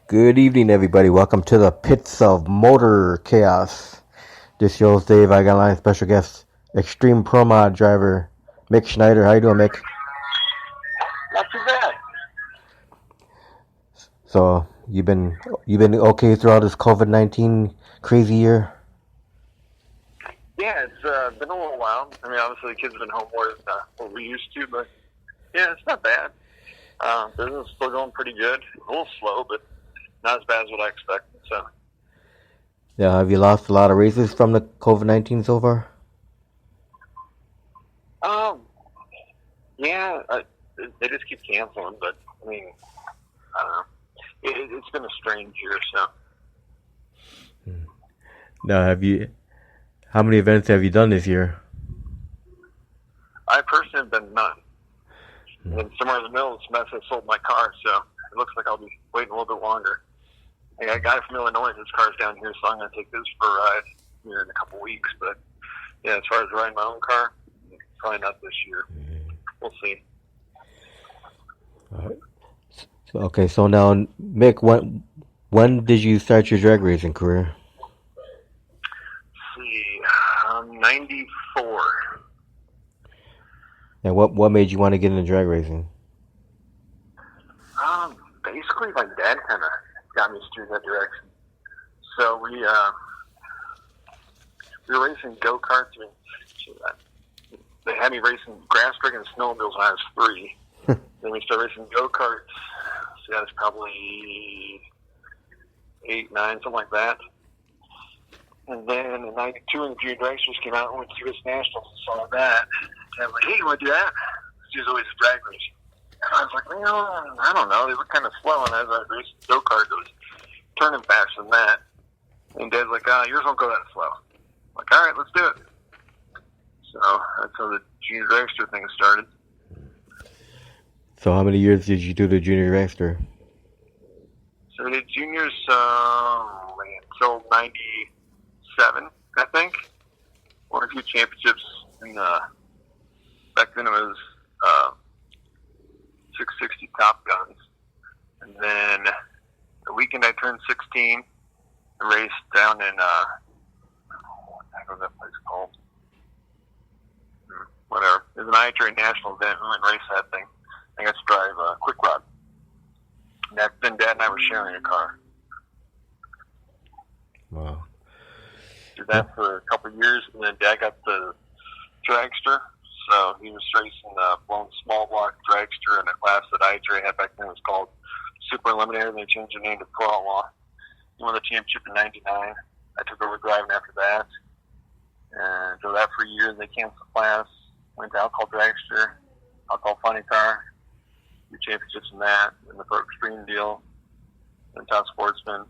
Good evening, everybody. Welcome to the Pits of Motor Chaos. This show's Dave. I got line special guest, Extreme Pro Mod driver, Mick Snyder. How you doing, Mick? Not too bad. So you've been okay throughout this COVID-19 crazy year? Yeah, it's been a little while. I mean, obviously the kids have been home more than what we used to, but yeah, it's not bad. Business is still going pretty good. A little slow, but not as bad as what I expected. So. Yeah. Have you lost a lot of races from the COVID-19 so far? Yeah, they just keep canceling, but I mean, I don't know. It's been a strange year, so. Now, how many events have you done this year? I personally have done none. And somewhere in the middle of this mess, I sold my car, so it looks like I'll be waiting a little bit longer. I got a guy from Illinois, his car's down here, so I'm going to take this for a ride here in a couple weeks. But yeah, as far as riding my own car, probably not this year. We'll see. All right. Okay, so now, Mick, when did you start your drag racing career? Let's see, 94. And what made you want to get into drag racing? Basically, my dad kind of got me through that direction. So we were racing go-karts. I mean, they had me racing grass-stricken snowmobiles when I was 3. Then we started racing go-karts. So that was probably 8, 9, something like that. And then in 92, when the Junior Dragsters came out, and went to US Nationals and saw that. And I was like, hey, you want to do that? She was always a drag race. And I was like, well, I don't know. They were kind of slow, and as I raced go-kart, it was turning faster than that. And Dad's like, yours won't go that slow. I'm like, all right, let's do it. So that's how the Junior Dragster thing started. So how many years did you do the Junior Dragster? So we did juniors until 97, I think. Won a few championships. Back then it was 660 Top Guns. And then the weekend I turned 16, I raced down in, I don't know that place called. Whatever. It was an IHRA national event. We went and raced that thing. I got to drive Quick Rod. Then Dad and I were sharing a car. Wow. Did that for a couple of years, and then Dad got the dragster. So he was racing the blown small block dragster in a class that IHRA had back then. It was called Super Eliminator. They changed the name to Pro Outlaw. He won the championship in 99. I took over driving after that. And drove that for a year. They canceled the class. Went to Alcohol Dragster, Alcohol Funny Car. Few championships in that, in the Pro Extreme deal, and Top Sportsman.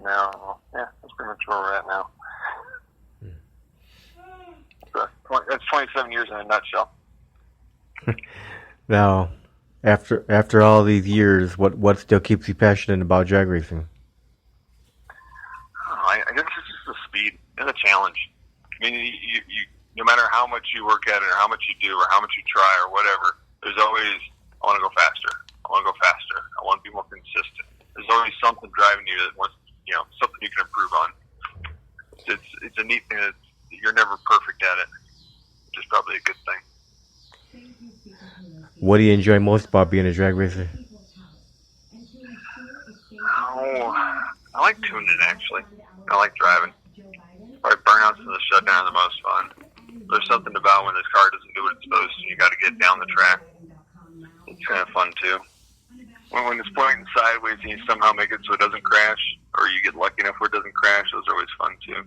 Now, yeah, that's pretty much where we're at now. So, that's 27 years in a nutshell. Now, after all these years, what still keeps you passionate about drag racing? I guess it's just the speed and the challenge. I mean, you no matter how much you work at it, or how much you do, or how much you try, or whatever, there's always, I want to go faster. I want to go faster. I want to be more consistent. There's always something driving you that wants, something you can improve on. It's a neat thing that you're never perfect at it, which is probably a good thing. What do you enjoy most about being a drag racer? Oh, I like tuning actually. I like driving. Probably burnouts and the shutdown are the most fun. There's something about when this car doesn't do what it's supposed to. You got to get down the track. It's kind of fun too. When it's pointing sideways and you somehow make it so it doesn't crash, or you get lucky enough where it doesn't crash, those are always fun too.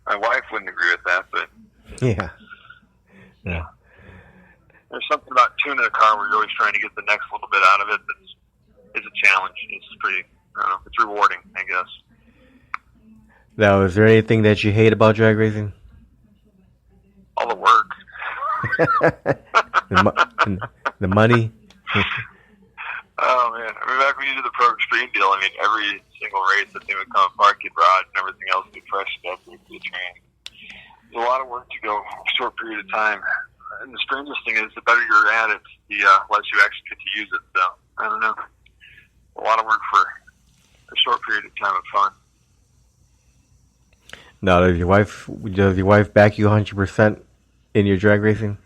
My wife wouldn't agree with that, but yeah. There's something about tuning a car where you're always trying to get the next little bit out of it. It's a challenge. It's pretty. I don't know. It's rewarding, I guess. Now, is there anything that you hate about drag racing? All the work. the money. Oh man! I mean, back when you did the Pro Extreme deal, I mean, every single race that thing would come apart, get rods, and everything else would be freshened up and be trained. There's a lot of work to go in a short period of time. And the strangest thing is, the better you're at it, the less you actually get to use it. So I don't know. A lot of work for time of fun. Now, does your wife back you 100% in your drag racing?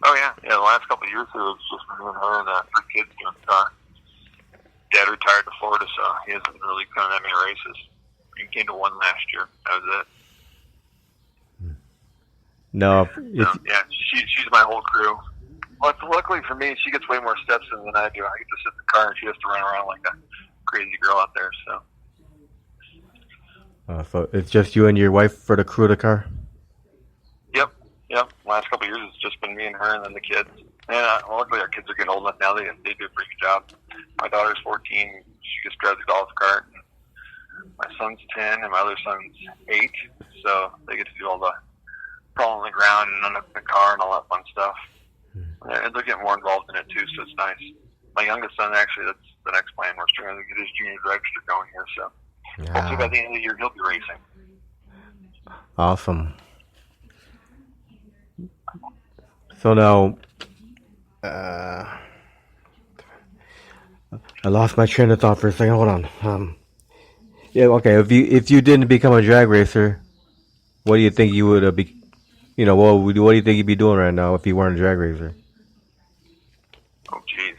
Oh yeah, the last couple of years it was just me and her and 3 kids doing the car. Dad retired to Florida, so he hasn't really come to that many races. He came to 1 last year. That was it. No, yeah, she's my whole crew. Well, luckily for me, she gets way more steps in than I do. I get to sit in the car, and she has to run around like a crazy girl out there. So it's just you and your wife for the crew of the car? Yep. Last couple of years, it's just been me and her, and then the kids. And luckily, our kids are getting old enough now; they do a pretty good job. My daughter's 14; she just drives a golf cart. My son's 10, and my other son's 8. So they get to do all the crawl on the ground and unhook the car and all that fun stuff. And they're getting more involved in it too, so it's nice. My youngest son, actually, that's the next plan. We're trying to get his junior dragster going here, so hopefully by the end of the year he'll be racing. Awesome. So now, I lost my train of thought for a second. Hold on. Okay. If you didn't become a drag racer, what do you think you would be? What do you think you'd be doing right now if you weren't a drag racer? Oh, jeez.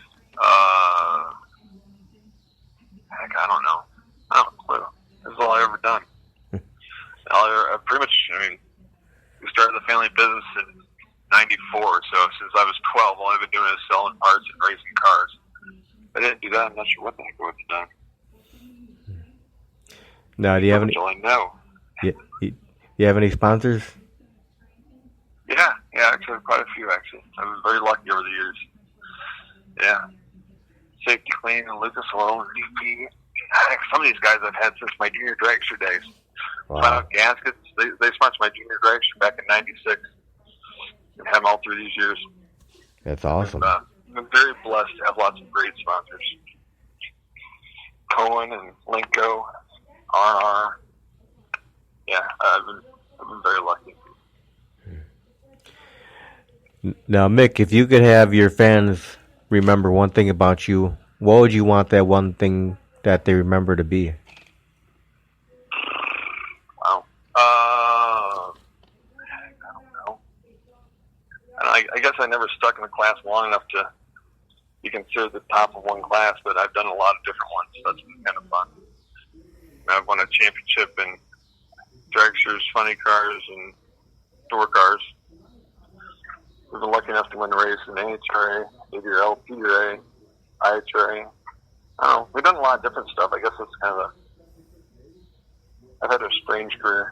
Heck, I don't know. I don't have a clue. This is all I've ever done. We started the family business in 94, so since I was 12, all I've been doing is selling parts and racing cars. If I didn't do that, I'm not sure what the heck I would have done. Now, do you have any? No. You have any sponsors? Yeah, actually, quite a few, actually. I've been very lucky over the years. Yeah. Safety Clean and Lucas Oil and DP. Heck, some of these guys I've had since my junior dragster days. Wow. Flat Out Gaskets, they sponsored my junior dragster back in 96. And had them all through these years. That's awesome. And, I'm very blessed to have lots of great sponsors. Cohen and Linko, RR. Yeah, I've been very lucky. Now, Mick, if you could have your fans remember one thing about you, what would you want that one thing that they remember to be? Wow. I don't know. I guess I never stuck in a class long enough to be considered the top of one class, but I've done a lot of different ones. So that's been kind of fun. I've won a championship in dragsters, funny cars, and door cars. We've been lucky enough to win a race in AHRA, ADRL, PDRA, IHRA. I don't know. We've done a lot of different stuff. I guess it's kind of I've had a strange career.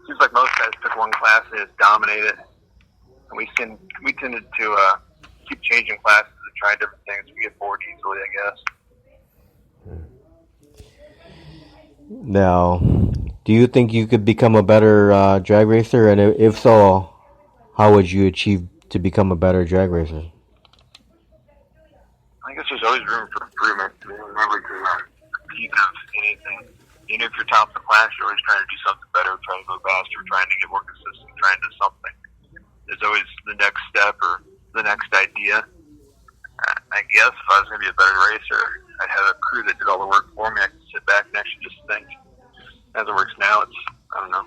Seems like most guys pick one class and just dominate it. And we tended to keep changing classes and try different things. We get bored easily, I guess. Now, do you think you could become a better drag racer? And if so, how would you achieve to become a better drag racer? I guess there's always room for improvement. Remember to compete of anything. Even if you're top of the class, you're always trying to do something better, trying to go faster, trying to get more consistent, trying to do something. There's always the next step or the next idea. I guess if I was going to be a better racer, I'd have a crew that did all the work for me. I could sit back and actually just think. As it works now, I don't know.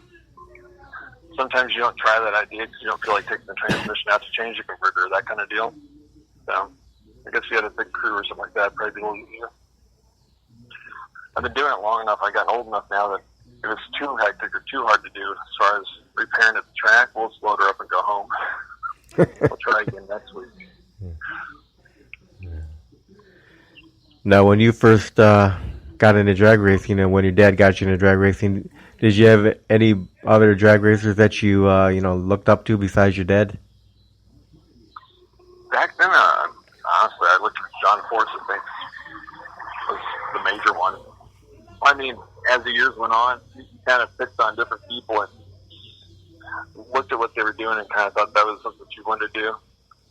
Sometimes you don't try that idea because you don't feel like taking the transmission out to change the converter, that kind of deal. So I guess if you had a big crew or something like that, it'd probably be a little easier. I've been doing it long enough. I've gotten old enough now that if it's too hectic or too hard to do as far as repairing at the track, we'll just load her up and go home. We'll try again next week. Now, when you first got into drag racing and when your dad got you into drag racing, did you have any other drag racers that you looked up to besides your dad? Back then, honestly, I looked at John Force, I think, was the major one. I mean, as the years went on, you kind of picked on different people and looked at what they were doing and kind of thought that was something that you wanted to do.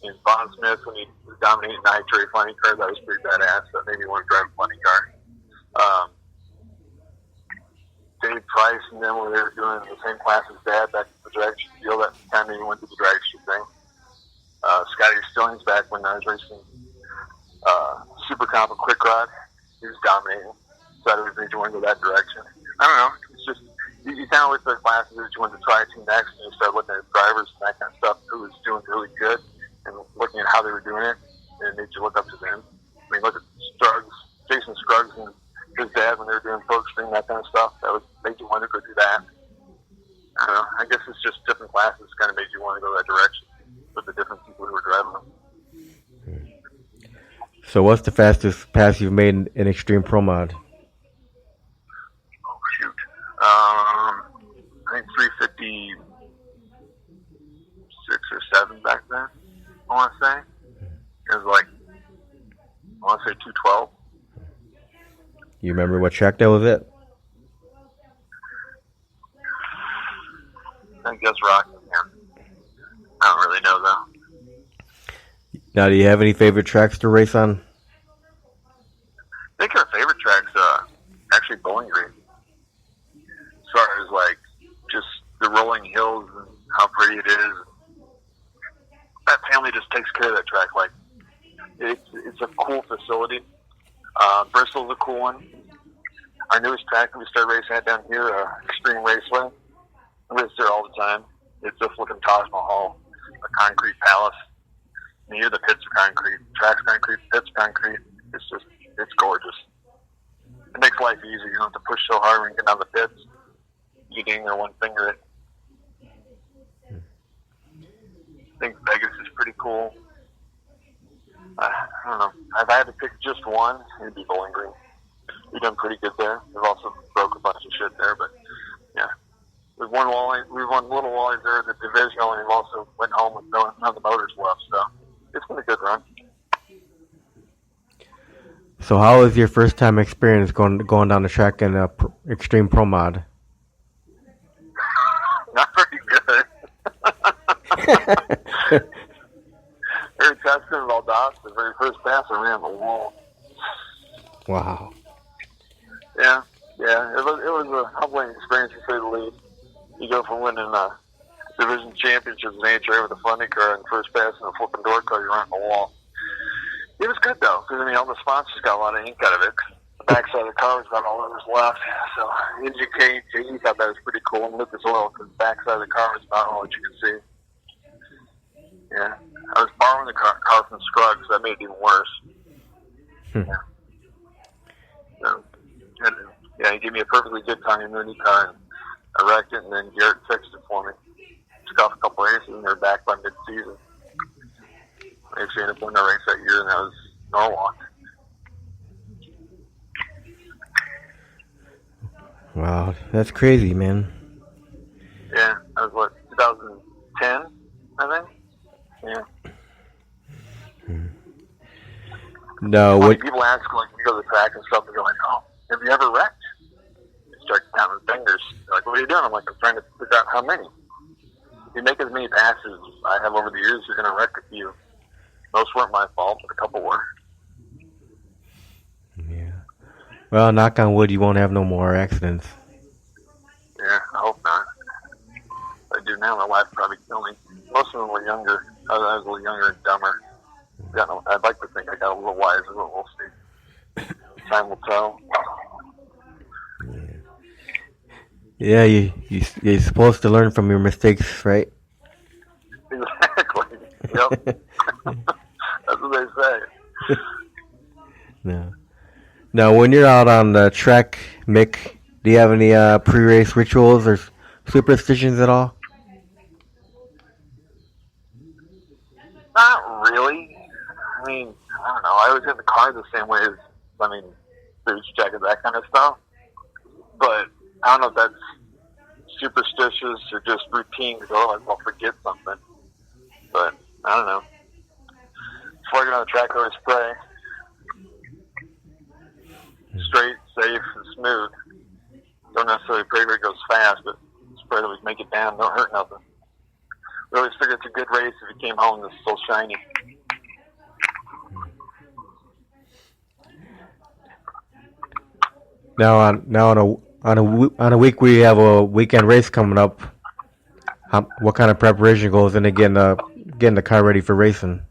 And Von Smith, when he was dominating the IHRA funny car, that was pretty badass. That made me want to drive a funny car. Dave Price and them, when they were doing the same class as Dad back at the dragster deal, that kind of made me went to the dragster thing. Scotty Stillings back when I was racing Super Comp and Quick Rod, he was dominating. decided maybe you want to go that direction. I don't know. It's just you kind of look at the classes that you want to try to next, and you start looking at drivers and that kind of stuff who was doing really good, and looking at how they were doing it, and it made you look up to them. I mean, look at Jason Scruggs and his dad when they were doing folk string, that kind of stuff. That was made you want to go do that. I don't know. I guess it's just different classes kind of made you want to go that direction with the different people who were driving them. So what's the fastest pass you've made in Extreme Pro Mod? Oh, shoot. I think 356 or 7 back then, I want to say. It was like, I want to say 212. You remember what track that was at? I guess Rockingham. I don't really know, though. Now, do you have any favorite tracks to race on? I think our favorite track's actually Bowling Green. As far as like just the rolling hills and how pretty it is. That family just takes care of that track. Like it's a cool facility. Bristol's a cool one. Our newest track that we started racing at down here, Extreme Raceway. I race there all the time. It's just looking Taj Mahal, a concrete palace. Near the pits are concrete, tracks concrete, pits concrete. It's gorgeous. It makes life easier. You don't have to push so hard when you get out of the pits. You can either one finger it. I think Vegas is pretty cool. I don't know. If I had to pick just one, it'd be Bowling Green. We've done pretty good there. We've also broke a bunch of shit there, but yeah. We've won little Wallies there at the divisional, and we've also went home with none of the motors left, so it's been a good run. So how was your first time experience going down the track in Extreme Pro Mod? Not very good. Very testing of Valdosta, the very first pass I ran the wall. Wow. Yeah. It was a humbling experience to say the least. You go from winning division championships in AHRA with a funding car and first pass and a flipping door car, you're on the wall. It was good though, because I mean all the sponsors got a lot of ink out of it. The backside of the car was about all that was left. So NGK thought that was pretty cool, and Lucas Oil, because the backside of the car was about all that you could see. Yeah, I was borrowing the car from Scruggs, so that made it even worse. Yeah. So, he gave me a perfectly good Tiny Mooney car, and I wrecked it, and then Garrett fixed it for me. Took off a couple races, and they're back by mid-season. I actually ended up winning a race that year, and that was Norwalk. Wow, that's crazy, man. Yeah, that was 2010, I think? Yeah. No, what? People ask, like, when you go to the track and stuff, they're like, oh, have you ever wrecked? You start counting fingers. They're like, what are you doing? I'm like, I'm trying to figure out how many. If you make as many passes as I have over the years, you're going to wreck a few. Most weren't my fault, but a couple were. Yeah. Well, knock on wood, you won't have no more accidents. Yeah, I hope not. If I do now, my wife would probably kill me. Most of them were younger. I was a little younger and dumber. I'd like to think I got a little wiser, but we'll see. Time will tell. Yeah, you're supposed to learn from your mistakes, right? Exactly. Yep. That's what they say. No. Now, when you're out on the track, Mick, do you have any pre-race rituals or superstitions at all? Not really. I mean, I don't know. I always have the car the same way as, boots, jacket, that kind of stuff. But I don't know if that's superstitious or just routine, because otherwise I'll forget something. But I don't know. Before I get on the track, I always pray. Straight, safe, and smooth. Don't necessarily pray that it goes fast, but just pray that we make it down, don't hurt nothing. We always figured it's a good race if it came home and it's still shiny. Now on a week we have a weekend race coming up. What kind of preparation goes into getting the car ready for racing?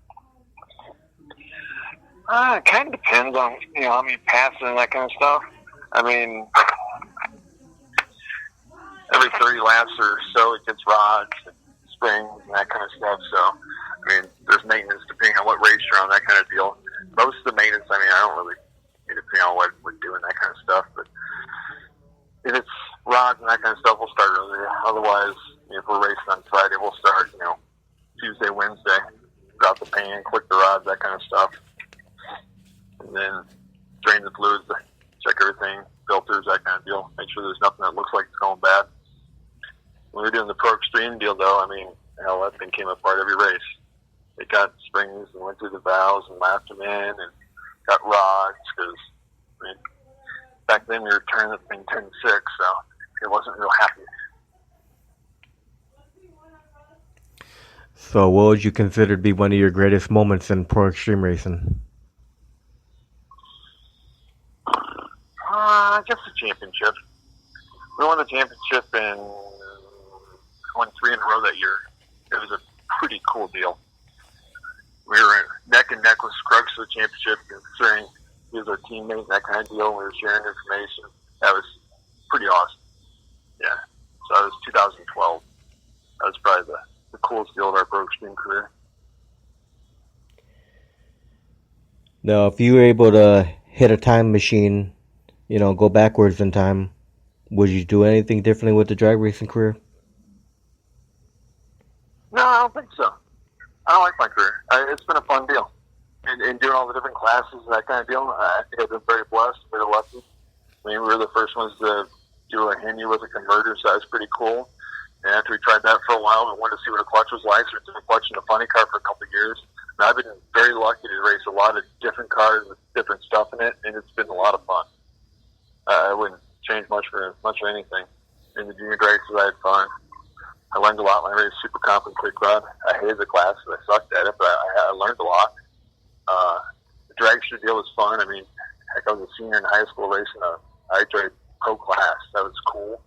It kind of depends on how many passes and that kind of stuff. I mean, every 30 laps or so, it gets rods and springs and that kind of stuff. So, I mean, there's maintenance depending on what race you're on, that kind of deal. Most of the maintenance, I mean, I don't really need to depending on what we're doing, that kind of stuff. But if it's rods and that kind of stuff, we'll start earlier. Otherwise, if we're racing on Friday, we'll start, Tuesday, Wednesday. Drop the pan, click the rods, that kind of stuff. And then drain the fluids, check everything, filters, that kind of deal. Make sure there's nothing that looks like it's going bad. When we were doing the Pro Extreme deal, though, I mean, hell, that thing came apart every race. It got springs and went through the valves and lapped them in and got rods because, I mean, back then we were turning the thing 10-6, so it wasn't real happy. So what would you consider to be one of your greatest moments in Pro Extreme racing? I guess the championship. We won the championship and won 3 in a row that year. It was a pretty cool deal. We were neck and neck with Scruggs for the championship, considering he was our teammate and that kind of deal. We were sharing information. That was pretty awesome. Yeah. So that was 2012. That was probably the coolest deal of our Pro Extreme career. Now, if you were able to hit a time machine, go backwards in time, would you do anything differently with the drag racing career? No, I don't think so. I don't like my career. It's been a fun deal. And doing all the different classes and that kind of deal, I think I've been very blessed, very lucky. I mean, we were the first ones to do a Hemi with a converter, so that was pretty cool. And after we tried that for a while, we wanted to see what a clutch was like, so we did a clutch in a funny car for a couple of years. And I've been very lucky to race a lot of different cars with different stuff in it, and it's been a lot of fun. I wouldn't change much for anything. In the junior races, I had fun. I learned a lot when I raced Super Comp and Quick Rod. I hated the class, I sucked at it, but I learned a lot. The dragster deal was fun. I mean, heck, I was a senior in high school racing a I-Drag Pro class. That was cool.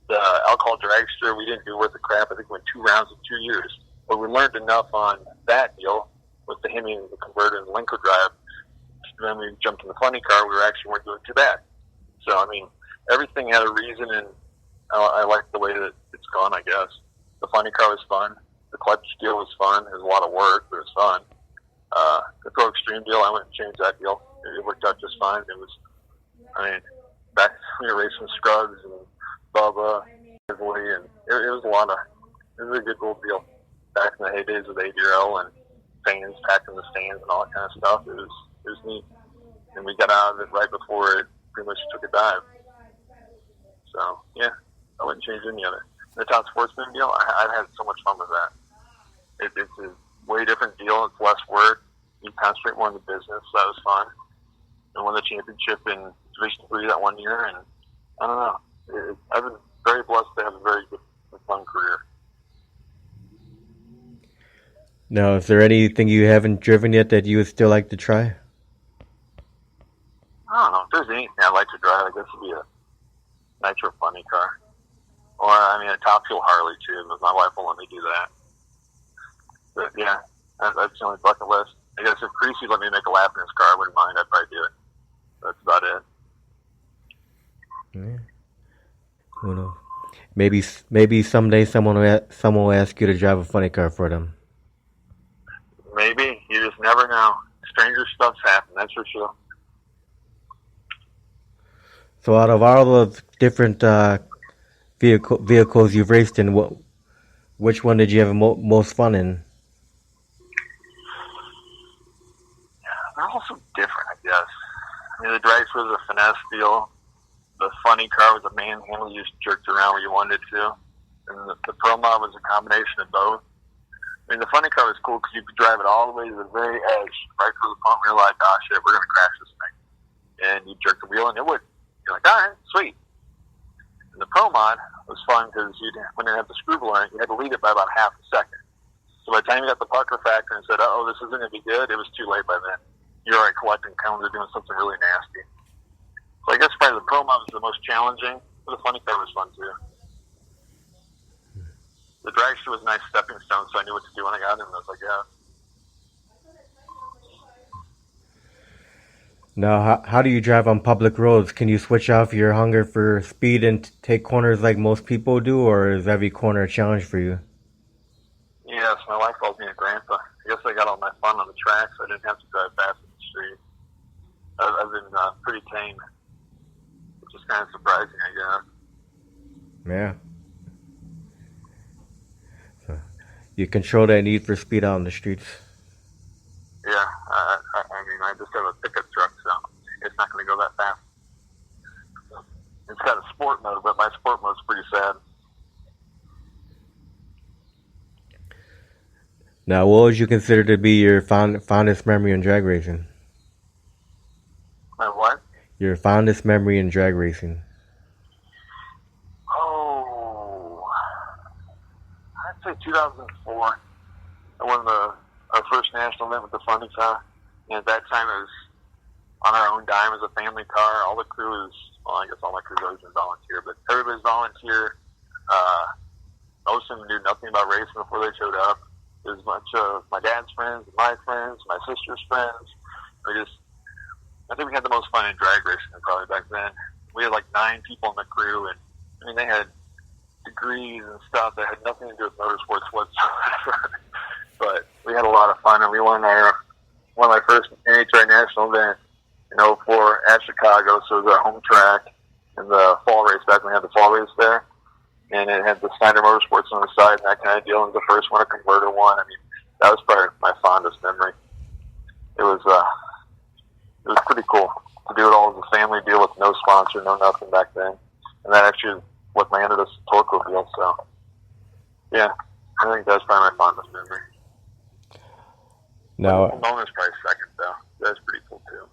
The alcohol dragster, we didn't do worth a crap. I think we went 2 rounds in 2 years. But we learned enough on that deal with the Hemi and the converter and the Linko drive. And then we jumped in the funny car. We weren't doing too bad. So, I mean, everything had a reason, and I like the way that it's gone, I guess. The funny car was fun. The clutch deal was fun. It was a lot of work, but it was fun. The Pro Extreme deal, I wouldn't change that deal. It worked out just fine. It was, back when we were racing Scruggs and Bubba, and it was it was a good old deal. Back in the heydays of ADRL and fans packing the stands and all that kind of stuff, it was neat. And we got out of it right before it pretty much took a dive. So, yeah, I wouldn't change any of it. The Top Sportsman deal, I've had so much fun with that. It's a way different deal. It's less work. You concentrate more on the business. So that was fun. And won the championship in Division 3 that one year. And I don't know. I've been very blessed to have a very good, fun career. Now, is there anything you haven't driven yet that you would still like to try? I don't know. If there's anything I'd like to drive, I guess it'd be a nitro funny car. Or, a top fuel Harley, too, but my wife won't let me do that. But, yeah, that's the only bucket list. I guess if Creasy let me make a lap in his car, I wouldn't mind. I'd probably do it. That's about it. Yeah. Who knows? Maybe someday someone will ask you to drive a funny car for them. Maybe. You just never know. Stranger stuff's happen, that's for sure. So out of all the different vehicles you've raced in, which one did you have most fun in? They're all so different, I guess. The Drax was a finesse deal. The funny car was a manhandle. You just jerked around where you wanted to. And the Pro Mod was a combination of both. The funny car was cool because you could drive it all the way to the very edge, right through the pump, and you're like, oh shit, we're going to crash this thing. And you jerk the wheel and it would. You're like, all right, sweet. And the Pro Mod was fun because when you had the screw blower, you had to lead it by about half a second. So by the time you got the pucker factor and said, oh, this isn't going to be good, it was too late by then. You're already collecting cones or doing something really nasty. So I guess probably the Pro Mod was the most challenging, but the funny car was fun too. The dragster was a nice stepping stone, so I knew what to do when I got in. I was like, yeah. Now, how do you drive on public roads? Can you switch off your hunger for speed and take corners like most people do, or is every corner a challenge for you? Yes, my wife calls me a grandpa. I guess I got all my fun on the track, so I didn't have to drive fast in the street. I've been pretty tame, which is kind of surprising, I guess. Yeah. So you control that need for speed out on the streets. Yeah, I mean, I just have a pickup truck, so it's not going to go that fast. It's got a sport mode, but my sport mode's pretty sad. Now, what would you consider to be your fondest memory in drag racing? My what? Your fondest memory in drag racing. Oh, I'd say 2004. I won our first national event with the Funny Car. And at that time, it was on our own dime as a family car. All the crew is, well, I guess all my crew's always been volunteer, but everybody's volunteer. Most of them knew nothing about racing before they showed up. There's a bunch of my dad's friends, my sister's friends. I think we had the most fun in drag racing probably back then. We had like 9 people in the crew, and I mean, they had degrees and stuff that had nothing to do with motorsports whatsoever. But we had a lot of fun, and we won one of my first NHRA national event in '04 at Chicago. So it was our home track in the fall race back when we had the fall race there. And it had the Snyder Motorsports on the side and that kind of deal. And the first one, a converter one. I mean, that was probably my fondest memory. It was pretty cool to do it all as a family deal with no sponsor, no nothing back then. And that actually is what landed us a Torco deal. So, yeah, I think that's probably my fondest memory. Now, bonus probably second, though. That's pretty cool, too.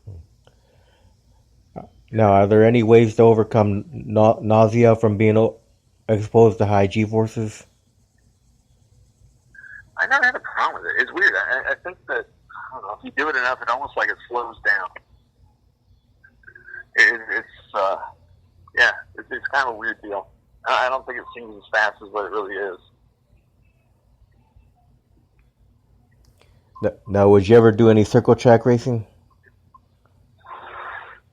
Now, are there any ways to overcome nausea from being exposed to high G-forces? I never had a problem with it. It's weird. I think that, I don't know, if you do it enough, it almost like it slows down. It's kind of a weird deal. I don't think it seems as fast as what it really is. Now, would you ever do any circle track racing?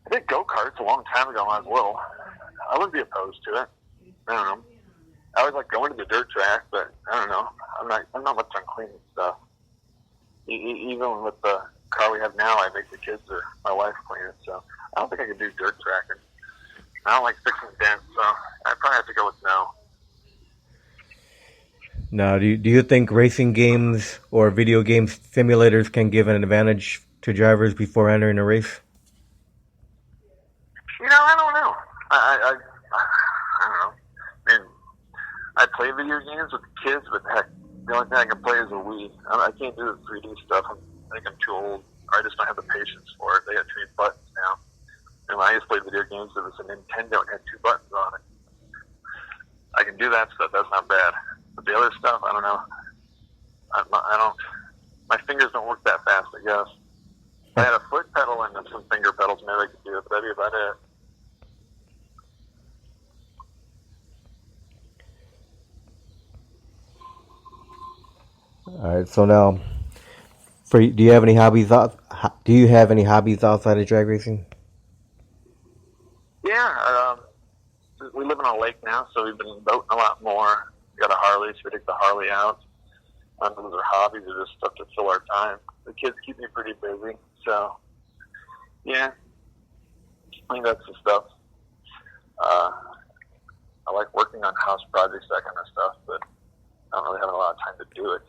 I did go-karts a long time ago when I was little. I wouldn't be opposed to it. I don't know. I always like going to the dirt track, but I don't know. I'm not much on cleaning stuff. Even with the car we have now, I make the kids or my wife clean it. So I don't think I could do dirt tracking. I don't like fixing dents, so I'd probably have to go with no. Now, do you think racing games or video game simulators can give an advantage to drivers before entering a race? I don't know. I don't know. I mean, I play video games with the kids, but heck, the only thing I can play is a Wii. I can't do the 3D stuff. I think I'm too old. Or I just don't have the patience for it. They got too many buttons now. And when I used to play video games, it was a Nintendo and had 2 buttons on it. I can do that stuff. That's not bad. But the other stuff, I don't know. I don't. My fingers don't work that fast, I guess. If I had a foot pedal and some finger pedals, maybe I could do it. But that'd be about it. All right. So now, do you have any hobbies? Do you have any hobbies outside of drag racing? Yeah. We live on a lake now, so we've been boating a lot more. We got a Harley, so we take the Harley out. Those are hobbies, or just stuff to fill our time. The kids keep me pretty busy, so yeah. I think that's the stuff. I like working on house projects, that kind of stuff, but I don't really have a lot of time to do it.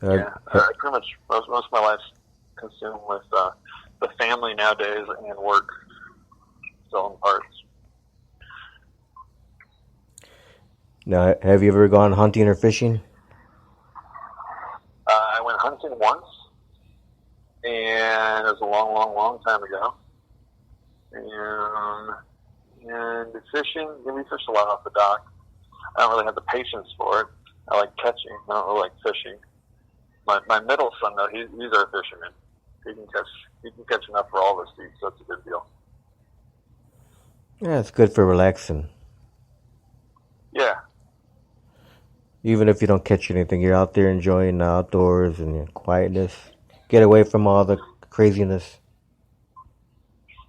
Yeah, pretty much most of my life's consumed with the family nowadays and work, selling parts. Now, have you ever gone hunting or fishing? I went hunting once, and it was a long time ago. And fishing, we fish a lot off the dock. I don't really have the patience for it. I like catching. I don't really like fishing. My middle son, though, he's our fisherman. He can catch enough for all of us to eat, so it's a good deal. Yeah, it's good for relaxing. Yeah. Even if you don't catch anything, you're out there enjoying the outdoors and your quietness. get away from all the craziness.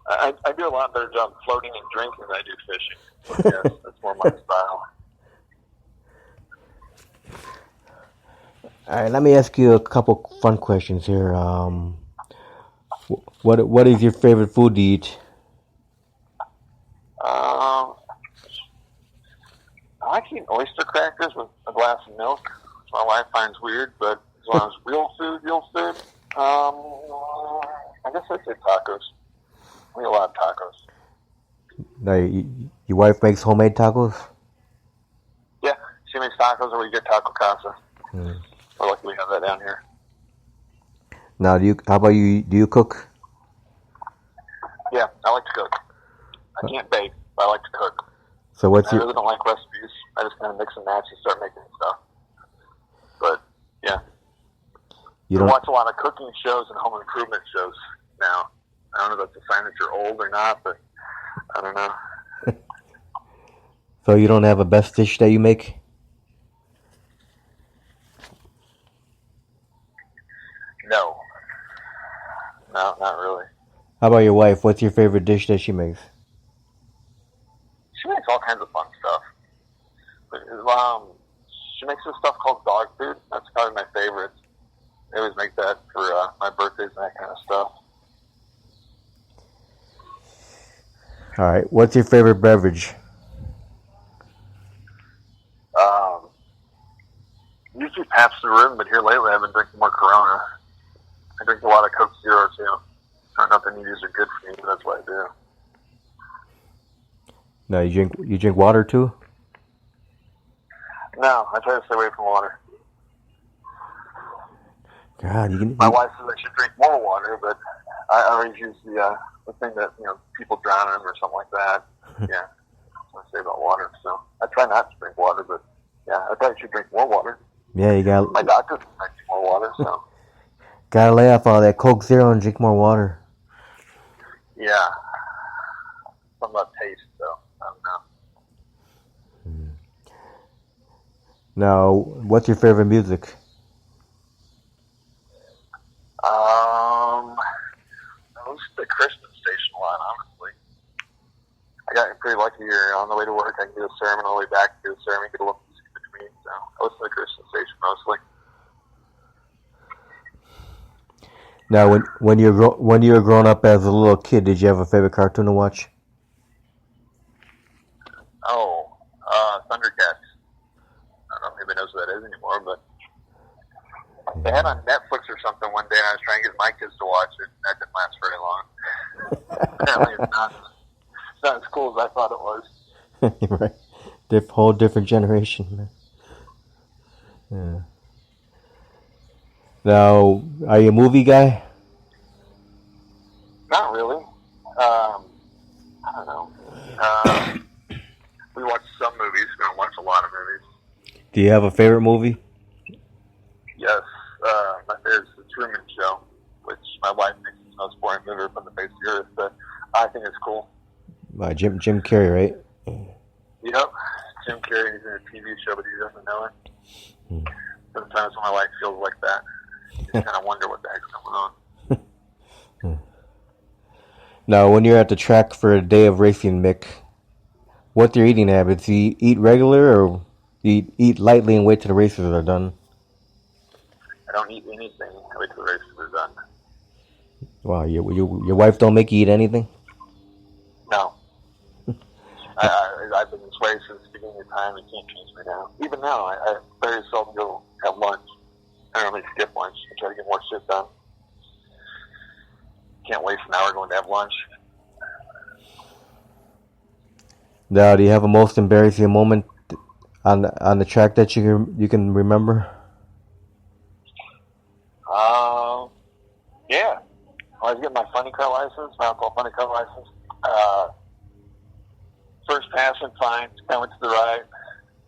I do a lot better job floating and drinking than I do fishing. But yes, that's more my style. All right, let me ask you a couple fun questions here. What is your favorite food to eat? I like eating oyster crackers with a glass of milk, which my wife finds weird, but as long as real food, I guess I'd say tacos. We eat a lot of tacos. Now, your wife makes homemade tacos? Yeah, she makes tacos, or we get taco casa. Hmm. We're lucky we have that down here. Now, how about you? Do you cook? Yeah, I like to cook. I can't bake, but I like to cook. So I really don't like recipes. I just kind of mix and match and start making stuff. But, yeah. You I watch a lot of cooking shows and home improvement shows now. I don't know if that's a sign that you're old or not, but I don't know. So you don't have a best dish that you make? No, not really. How about your wife? What's your favorite dish that she makes? She makes all kinds of fun stuff. But, she makes this stuff called dog food. That's probably my favorite. I always make that for my birthdays and that kind of stuff. All right. What's your favorite beverage? Usually Pabst Blue Ribbon, but here lately I've been drinking more Corona. I drink a lot of Coke Zero too. Not that any of these are good for me, but that's what I do. No, you drink water too? No, I try to stay away from water. God, my wife says I should drink more water, but I always use the thing that people drown in or something like that. Yeah, that's what I say about water. So I try not to drink water, but yeah, I probably should drink more water. Yeah, you got. My doctor says I drink more water, so. Gotta lay off all that Coke Zero and drink more water. Yeah. Something about taste, though. I don't know. Now, what's your favorite music? I listen to the Christian station a lot, honestly. I got pretty lucky here. On the way to work, I can get a sermon. On the way back, I can get a sermon, get a little music in between. So I listen to the Christian station mostly. Now, when you were growing up as a little kid, did you have a favorite cartoon to watch? Oh, Thundercats. I don't know if anybody knows what that is anymore, but they had on Netflix or something one day, and I was trying to get my kids to watch it, and that didn't last very long. Apparently, it's not as cool as I thought it was. Right, whole different generation, man. Yeah. Now, are you a movie guy? Not really. I don't know. We watch some movies. We don't watch a lot of movies. Do you have a favorite movie? Yes. My favorite is The Truman Show, which my wife thinks is the most boring movie from the face of the earth, but I think it's cool. Jim Carrey, right? Yep. Jim Carrey is in a TV show, but he doesn't know it. Sometimes when my wife feels like that, you just kind of wonder what the heck's going on. Now, when you're at the track for a day of racing, Mick, what's your eating habits? Do you eat regular or eat lightly and wait till the races are done? I don't eat anything. I wait till the races are done. Wow, your wife don't make you eat anything? No. I've been this way since the beginning of time. It can't change me now. Even now, I very seldom go have lunch. I normally skip lunch. I try to get more shit done. Can't waste an hour going to have lunch. Now, do you have a most embarrassing moment on the track that you can remember? Yeah. When I was getting my funny car license, my alcohol funny car license. First pass went fine. I went to the right,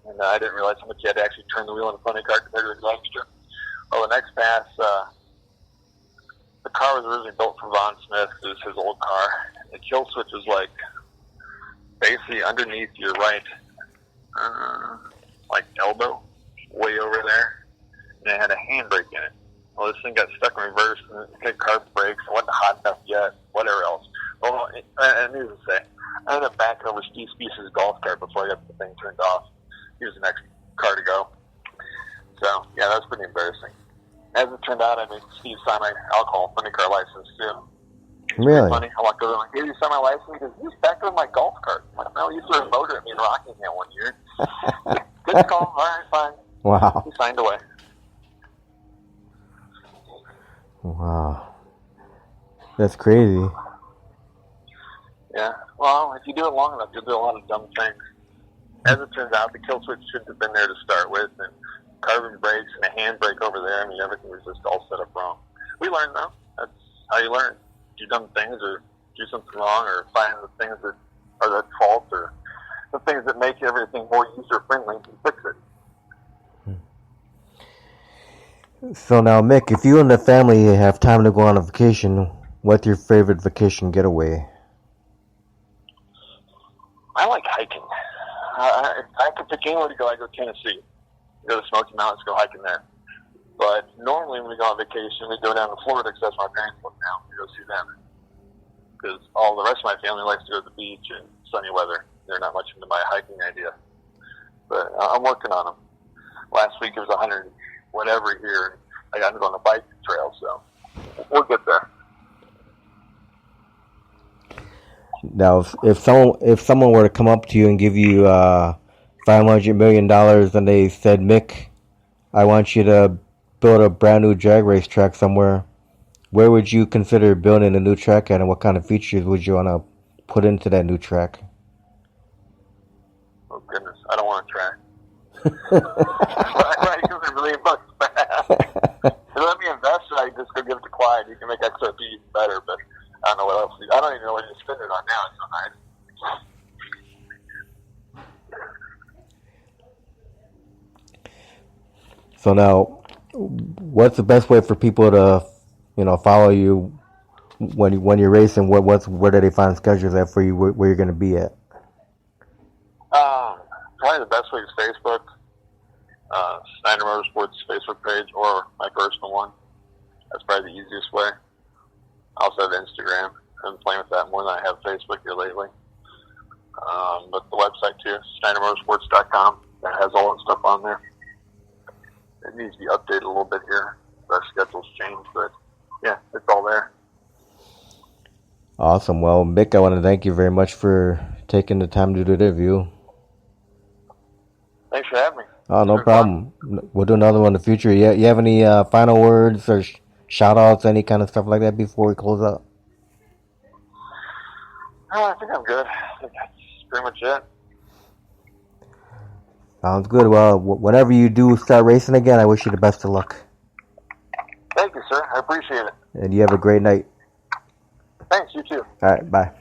and I didn't realize how much you had to actually turn the wheel in a funny car compared to the extra. Well, the next pass, the car was originally built for Von Smith. It was his old car. The kill switch was like basically underneath your right, like elbow, way over there, and it had a handbrake in it. Well, this thing got stuck in reverse, and it hit carb brakes. It wasn't hot enough yet. Whatever else. Well, and needless to say, I ended up backing over Steve Spiece's golf cart before I got the thing turned off. He was the next car to go. So, yeah, that was pretty embarrassing. As it turned out, I made Steve sign my alcohol funny car license, too. Really? Funny. I walked over and like, hey, you sign my license? He goes, you backed up my golf cart. I'm like, no, you threw a motor at me in Rockingham one year. Good call. All right, fine. Wow. He signed away. Wow. That's crazy. Yeah. Well, if you do it long enough, you'll do a lot of dumb things. As it turns out, the kill switch shouldn't have been there to start with, and carbon brakes and a handbrake over there. I mean, everything was just all set up wrong. We learned, though. That's how you learn. Do dumb things or do something wrong or find the things that are at fault or the things that make everything more user-friendly and fix it. So now, Mick, if you and the family have time to go on a vacation, what's your favorite vacation getaway? I like hiking. If I could pick anywhere to go, I'd go Tennessee. Go to Smoky Mountains, go hiking there. But normally when we go on vacation, we go down to Florida because that's where my parents live now. We go see them. Because all the rest of my family likes to go to the beach and sunny weather. They're not much into my hiking idea. But I'm working on them. Last week it was 100 whatever here. I got to go on the bike trail, so we'll get there. Now, if someone were to come up to you and give you $500 million and they said, Mick, I want you to build a brand new drag race track somewhere, where would you consider building a new track at, and what kind of features would you want to put into that new track? Oh, goodness. I don't want a track. I give it $1 million back. Let me invest it. I just go give it to Clyde. You can make XRP even better, but I don't know what else. I don't even know what to spend it on now. It's so nice. So now, what's the best way for people to, follow you when you're racing? Where do they find schedules at for you? Where you're going to be at? Probably the best way is Facebook, Snyder Motorsports Facebook page, or my personal one. That's probably the easiest way. I also have Instagram. I've been playing with that more than I have Facebook here lately. But the website too, SnyderMotorsports.com. That has all that stuff on there. It needs to be updated a little bit here. Our schedule's changed, but yeah, it's all there. Awesome. Well, Mick, I want to thank you very much for taking the time to do the interview. Thanks for having me. Oh, no problem. We'll do another one in the future. You have any final words or shout-outs, any kind of stuff like that before we close up? Oh, I think I'm good. I think that's pretty much it. Sounds good. Well, whenever you do start racing again, I wish you the best of luck. Thank you, sir. I appreciate it. And you have a great night. Thanks, you too. All right, bye.